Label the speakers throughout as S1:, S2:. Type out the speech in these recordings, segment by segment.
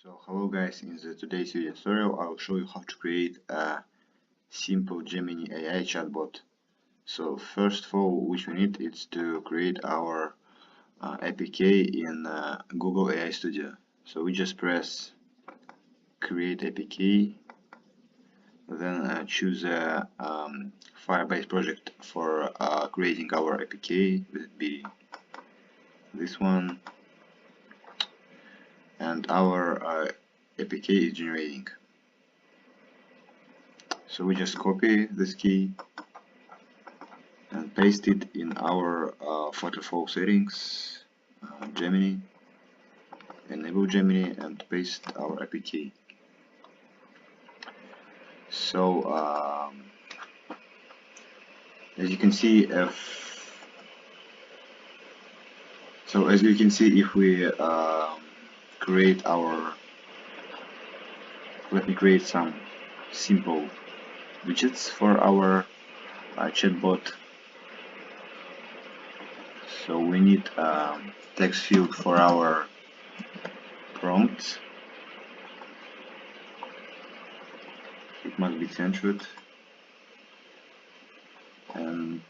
S1: So hello guys, in today's video tutorial I will show you how to create a simple Gemini AI chatbot. So first of all, which we need is to create our APK in Google AI Studio. So we just press create APK, then choose a Firebase project for creating our APK. Let it be this one, and our APK is generating. So we just copy this key and paste it in our FlutterFlow settings, Gemini, enable Gemini, and paste our APK. So as you can see, if we create our, let me create some simple widgets for our chatbot. So we need text field for our prompt. It must be centered, and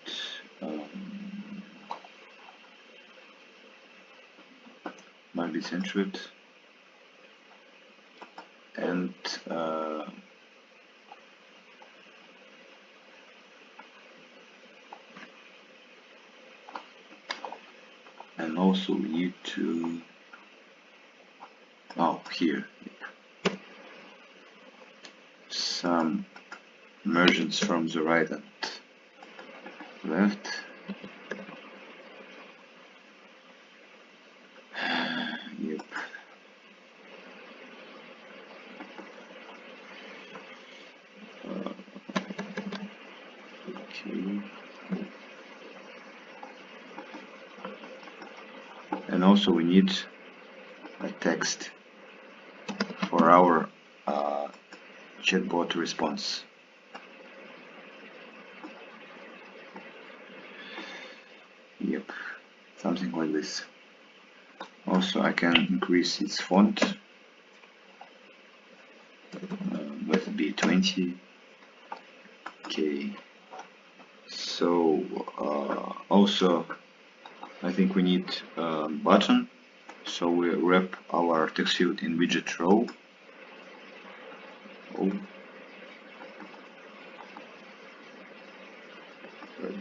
S1: must be centered, and also we need to here some margins from the right and left. Yep. Okay. And also we need a text for our chatbot response. Yep, something like this. Also I can increase its font, let it be 20. Okay. So also I think we need a button, so we wrap our text field in widget row.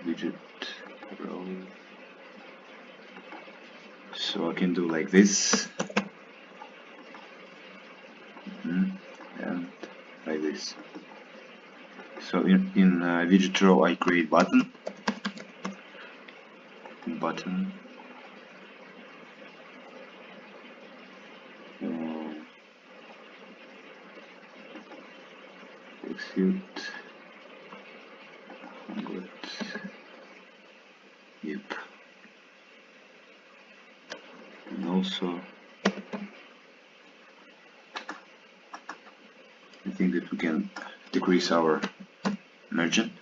S1: Widget row. So I can do like this, and like this. So in widget row I create button, text field, yep, and also I think that we can decrease our margin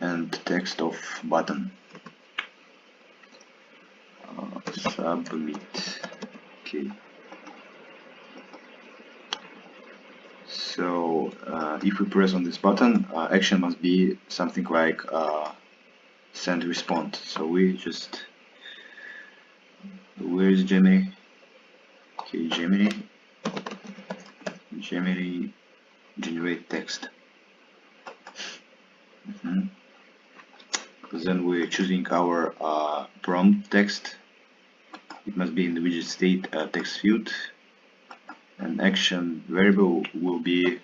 S1: and text of button, submit. Okay. So if we press on this button, action must be something like send response. So we just, where is Gemini? Okay, Gemini generate text. Then we're choosing our prompt text. It must be in the widget state text field, and action variable will be,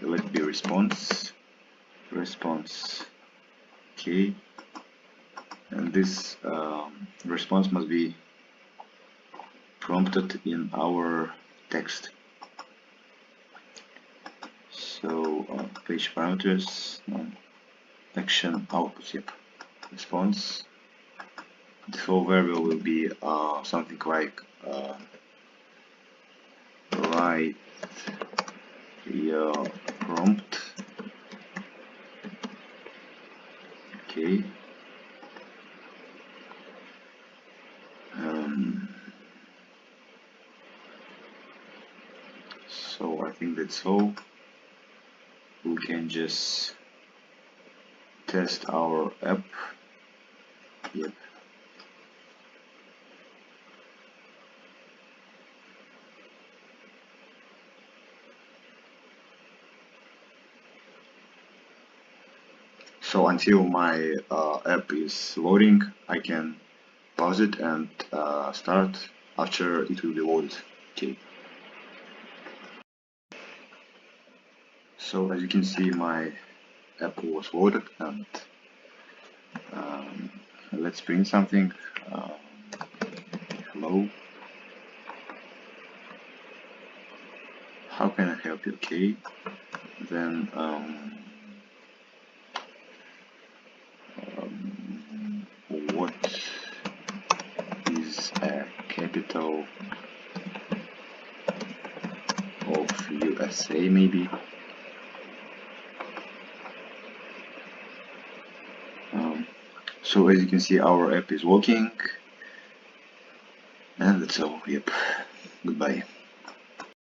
S1: let it be response. Okay, and this response must be prompted in our text. So page parameters, action output, yep, response. Default variable will be something like write your prompt. Okay. So I think that's all. We can just test our app. Yep. So until my app is loading, I can pause it and start after it will be loaded. Okay. So as you can see, my app was loaded, and let's print something. Hello. How can I help you? Okay. Then what is a capital of USA maybe? So as you can see, our app is working, and that's all. Yep. Goodbye.